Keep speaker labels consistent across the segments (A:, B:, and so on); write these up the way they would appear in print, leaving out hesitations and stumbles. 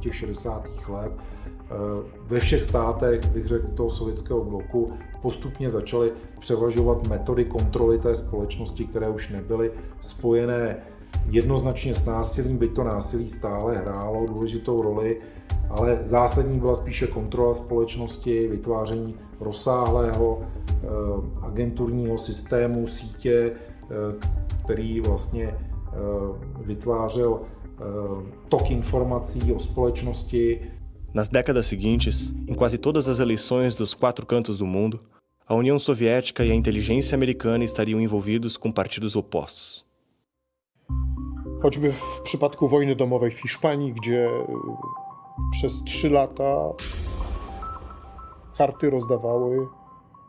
A: těch 60. let ve všech státech, bych řekl, toho sovětského bloku postupně začaly převažovat metody kontroly té společnosti, které už nebyly spojené jednoznačně s násilím, byť to násilí stále hrálo důležitou roli, ale zásadní byla spíše kontrola společnosti, vytváření rozsáhlého agenturního systému, sítě, který vlastně vytvářel tok informací o společnosti.
B: Nas décadas seguintes, em quase todas as eleições dos 4 cantos do mundo, a União Soviética e a inteligência americana estariam envolvidos com partidos opostos.
C: Choćby w przypadku wojny domowej w Hiszpanii, gdzie przez 3 lata karty rozdawały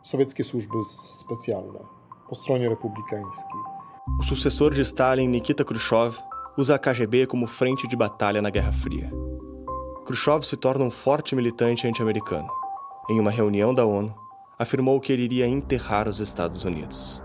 C: sowieckie służby specjalne po stronie republikańskiej.
B: O sucessor de Stalin, Nikita Khrushchev, usa a KGB como frente de batalha na Guerra Fria. Khrushchev se torna forte militante anti-americano. Em uma reunião da ONU, afirmou que ele iria enterrar os Estados Unidos.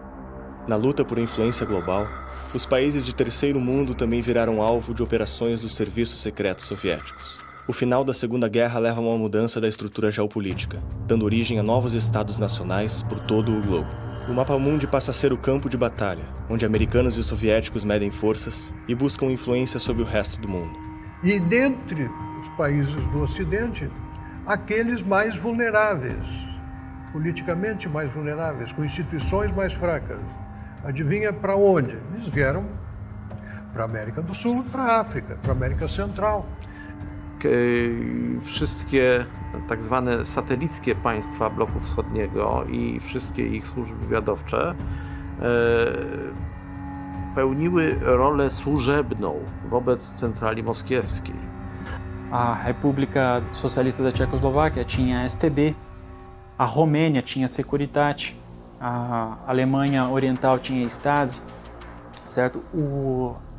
B: Na luta por influência global, os países de terceiro mundo também viraram alvo de operações dos serviços secretos soviéticos. O final da Segunda Guerra leva a uma mudança da estrutura geopolítica, dando origem a novos estados nacionais por todo o globo. O mapa mundi passa a ser o campo de batalha, onde americanos e soviéticos medem forças e buscam influência sobre o resto do mundo.
D: E dentre os países do Ocidente, aqueles mais vulneráveis, politicamente mais vulneráveis, com instituições mais fracas. Adivinha para onde? Eles vieram para a América do Sul e para a África, para a América Central.
E: Wszystkie tak zwane satelickie państwa bloku wschodniego i wszystkie ich służby wywiadowcze pełniły rolę służebną wobec centrali moskiewskiej.
F: A República Socialista da Tchecoslováquia tinha a STB, a Romênia tinha a Securitate, a Alemanha Oriental tinha a Stasi, certo?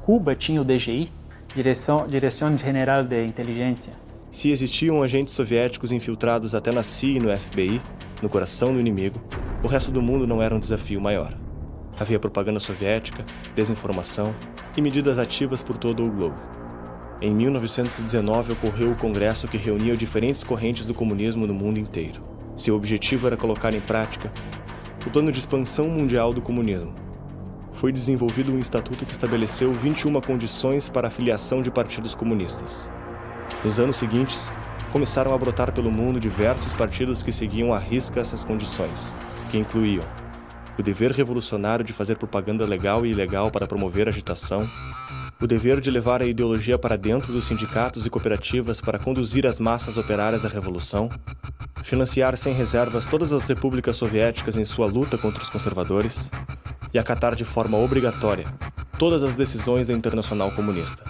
F: Cuba tinha o DGI, Direção General de Inteligência.
B: Se existiam agentes soviéticos infiltrados até na CIA e no FBI, no coração do inimigo, o resto do mundo não era um desafio maior. Havia propaganda soviética, desinformação e medidas ativas por todo o globo. Em 1919 ocorreu o congresso que reunia diferentes correntes do comunismo no mundo inteiro. Seu objetivo era colocar em prática o plano de expansão mundial do comunismo. Foi desenvolvido um estatuto que estabeleceu 21 condições para a filiação de partidos comunistas. Nos anos seguintes, começaram a brotar pelo mundo diversos partidos que seguiam à risca essas condições, que incluíam o dever revolucionário de fazer propaganda legal e ilegal para promover agitação, o dever de levar a ideologia para dentro dos sindicatos e cooperativas para conduzir as massas operárias à revolução, financiar sem reservas todas as repúblicas soviéticas em sua luta contra os conservadores e acatar de forma obrigatória todas as decisões da Internacional Comunista.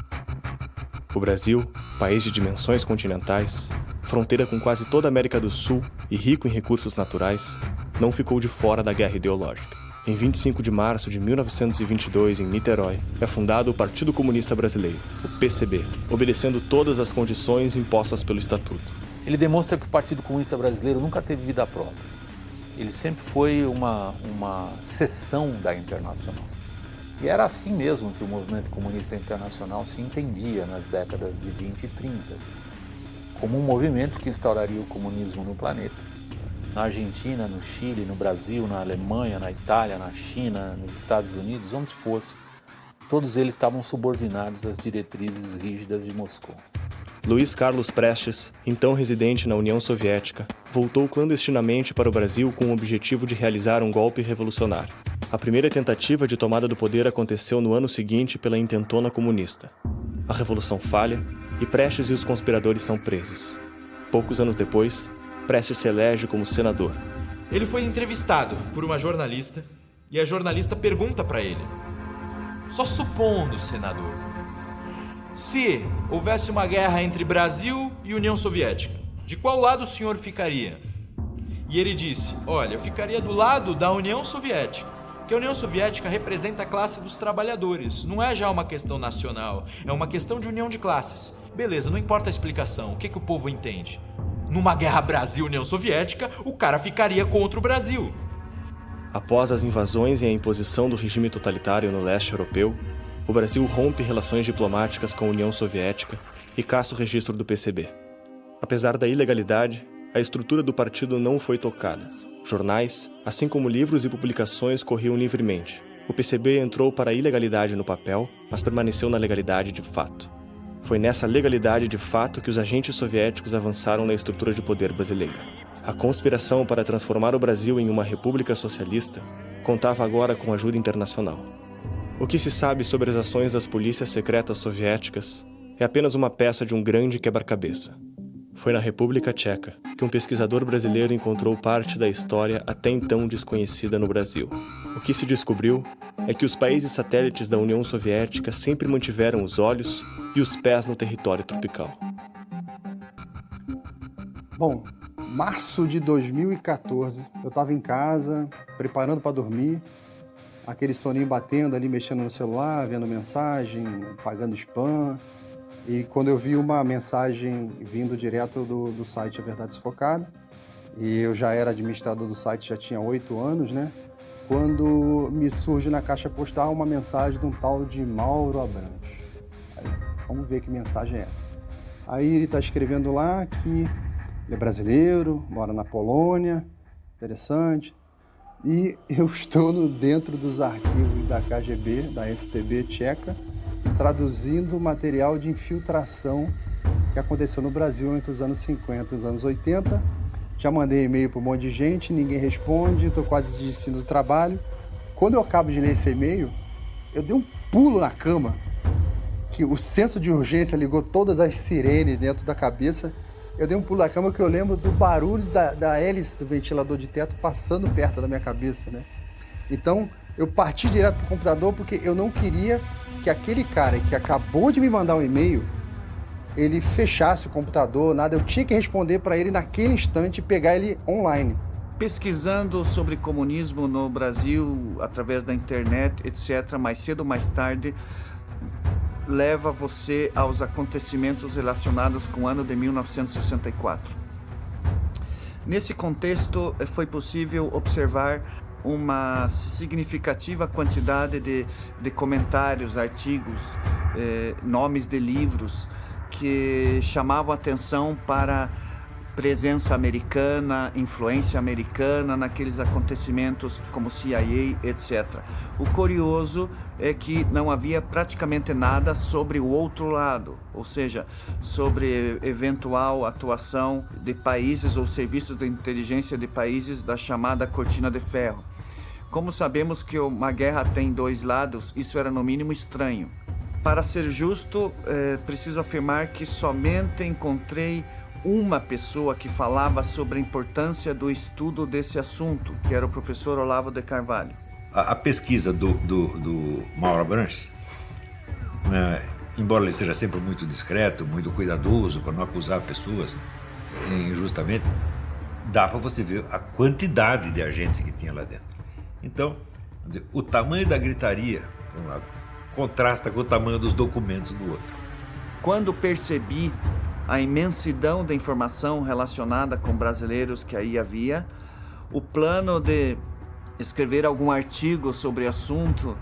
B: O Brasil, país de dimensões continentais, fronteira com quase toda a América do Sul e rico em recursos naturais, não ficou de fora da guerra ideológica. Em 25 de março de 1922, em Niterói, é fundado o Partido Comunista Brasileiro, o PCB, obedecendo todas as condições impostas pelo Estatuto.
G: Ele demonstra que o Partido Comunista Brasileiro nunca teve vida própria. Ele sempre foi uma seção da Internacional. E era assim mesmo que o movimento comunista internacional se entendia nas décadas de 20 e 30, como um movimento que instauraria o comunismo no planeta. Na Argentina, no Chile, no Brasil, na Alemanha, na Itália, na China, nos Estados Unidos, onde fosse, todos eles estavam subordinados às diretrizes rígidas de Moscou.
B: Luiz Carlos Prestes, então residente na União Soviética, voltou clandestinamente para o Brasil com o objetivo de realizar um golpe revolucionário. A primeira tentativa de tomada do poder aconteceu no ano seguinte pela intentona comunista. A revolução falha e Prestes e os conspiradores são presos. Poucos anos depois, Prestes se elege como senador.
H: Ele foi entrevistado por uma jornalista e a jornalista pergunta para ele: só supondo, senador, se houvesse uma guerra entre Brasil e União Soviética, de qual lado o senhor ficaria? E ele disse: olha, eu ficaria do lado da União Soviética, porque a União Soviética representa a classe dos trabalhadores, não é já uma questão nacional, é uma questão de união de classes. Beleza, não importa a explicação, o que o povo entende? Numa guerra Brasil-União Soviética, o cara ficaria contra o Brasil.
B: Após as invasões e a imposição do regime totalitário no leste europeu, o Brasil rompe relações diplomáticas com a União Soviética e caça o registro do PCB. Apesar da ilegalidade, a estrutura do partido não foi tocada. Jornais, assim como livros e publicações, corriam livremente. O PCB entrou para a ilegalidade no papel, mas permaneceu na legalidade de fato. Foi nessa legalidade de fato que os agentes soviéticos avançaram na estrutura de poder brasileira. A conspiração para transformar o Brasil em uma república socialista contava agora com ajuda internacional. O que se sabe sobre as ações das polícias secretas soviéticas é apenas uma peça de um grande quebra-cabeça. Foi na República Tcheca que um pesquisador brasileiro encontrou parte da história até então desconhecida no Brasil. O que se descobriu é que os países satélites da União Soviética sempre mantiveram os olhos e os pés no território tropical.
I: Bom, março de 2014, eu estava em casa, preparando para dormir, aquele soninho batendo ali, mexendo no celular, vendo mensagem, pagando spam. E quando eu vi uma mensagem vindo direto do site A Verdade Sufocada, e eu já era administrador do site, já tinha 8 anos, né? Quando me surge na caixa postal uma mensagem de um tal de Mauro Abrantes. Aí, vamos ver que mensagem é essa. Aí ele está escrevendo lá que ele é brasileiro, mora na Polônia, interessante. E eu estou dentro dos arquivos da KGB, da STB tcheca, traduzindo material de infiltração que aconteceu no Brasil entre os anos 50 e os anos 80. Já mandei e-mail para um monte de gente, ninguém responde, estou quase desistindo do trabalho. Quando eu acabo de ler esse e-mail, eu dei um pulo na cama, que o senso de urgência ligou todas as sirenes dentro da cabeça. Eu dei um pulo na cama que eu lembro do barulho da hélice do ventilador de teto passando perto da minha cabeça, né? Então, eu parti direto para o computador porque eu não queria que aquele cara que acabou de me mandar um e-mail, ele fechasse o computador, nada. Eu tinha que responder para ele naquele instante e pegar ele online.
J: Pesquisando sobre comunismo no Brasil, através da internet, etc., mais cedo ou mais tarde, leva você aos acontecimentos relacionados com o ano de 1964. Nesse contexto, foi possível observar uma significativa quantidade de comentários, artigos, nomes de livros que chamavam atenção para presença americana, influência americana naqueles acontecimentos como CIA, etc. O curioso é que não havia praticamente nada sobre o outro lado, ou seja, sobre eventual atuação de países ou serviços de inteligência de países da chamada Cortina de Ferro. Como sabemos que uma guerra tem dois lados, isso era no mínimo estranho. Para ser justo, preciso afirmar que somente encontrei uma pessoa que falava sobre a importância do estudo desse assunto, que era o professor Olavo de Carvalho.
K: A pesquisa do Mauro Abrantes, embora ele seja sempre muito discreto, muito cuidadoso para não acusar pessoas injustamente, dá para você ver a quantidade de agentes que tinha lá dentro. Então, quer dizer, o tamanho da gritaria, por um lado, contrasta com o tamanho dos documentos do outro.
J: Quando percebi a imensidão da informação relacionada com brasileiros que aí havia, o plano de escrever algum artigo sobre o assunto,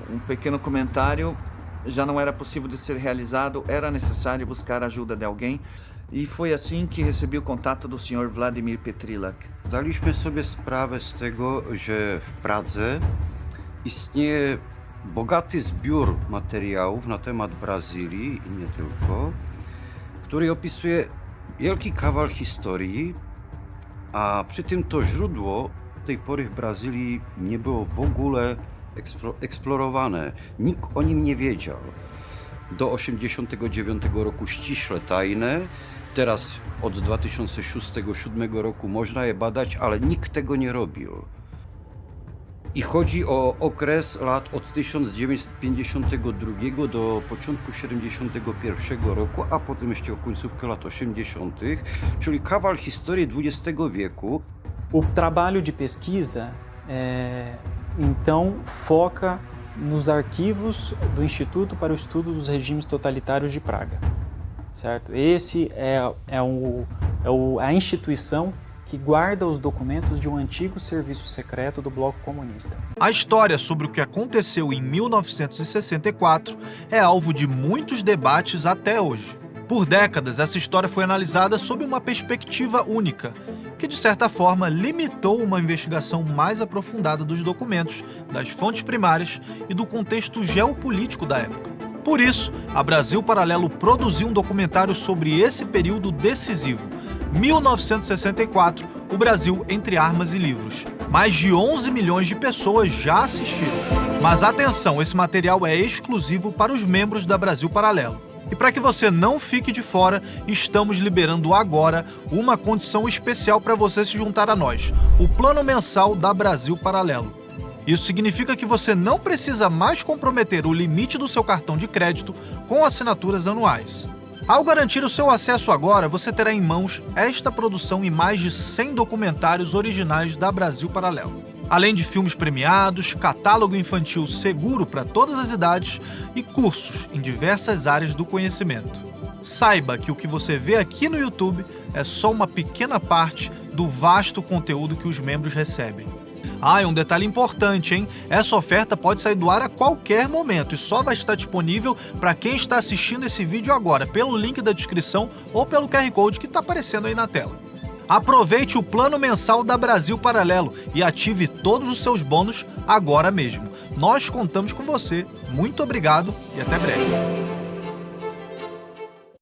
J: um pequeno comentário, já não era possível de ser realizado, era necessário buscar a ajuda de alguém. I foi assim que recebi o kontaktu do Sr. Vladimir Petrilak.
L: Zdaliśmy sobie sprawę z tego, że w Pradze istnieje bogaty zbiór materiałów na temat Brazylii i nie tylko, który opisuje wielki kawał historii, a przy tym to źródło do tej pory w Brazylii nie było w ogóle eksplorowane. Nikt o nim nie wiedział. Do 1989 roku ściśle tajne, teraz od 2006-2007 roku można je badać, ale nikt tego nie robił. I chodzi o okres lat od 1952 do początku 1971 roku, a potem jeszcze o końcówkę lat 80., czyli kawał historii XX wieku.
F: O trabalho de pesquisa, então, foca nos arquivos do Instituto para o Estudo dos Regimes Totalitários de Praga, certo? Esse é a instituição que guarda os documentos de um antigo serviço secreto do Bloco Comunista.
M: A história sobre o que aconteceu em 1964 é alvo de muitos debates até hoje. Por décadas, essa história foi analisada sob uma perspectiva única, que de certa forma limitou uma investigação mais aprofundada dos documentos, das fontes primárias e do contexto geopolítico da época. Por isso, a Brasil Paralelo produziu um documentário sobre esse período decisivo, 1964, o Brasil entre armas e livros. Mais de 11 milhões de pessoas já assistiram. Mas atenção, esse material é exclusivo para os membros da Brasil Paralelo. E para que você não fique de fora, estamos liberando agora uma condição especial para você se juntar a nós, o Plano Mensal da Brasil Paralelo. Isso significa que você não precisa mais comprometer o limite do seu cartão de crédito com assinaturas anuais. Ao garantir o seu acesso agora, você terá em mãos esta produção e mais de 100 documentários originais da Brasil Paralelo. Além de filmes premiados, catálogo infantil seguro para todas as idades e cursos em diversas áreas do conhecimento. Saiba que o que você vê aqui no YouTube é só uma pequena parte do vasto conteúdo que os membros recebem. Ah, e um detalhe importante, hein? Essa oferta pode sair do ar a qualquer momento e só vai estar disponível para quem está assistindo esse vídeo agora, pelo link da descrição ou pelo QR Code que está aparecendo aí na tela. Aproveite o plano mensal da Brasil Paralelo e ative todos os seus bônus agora mesmo. Nós contamos com você. Muito obrigado e até breve.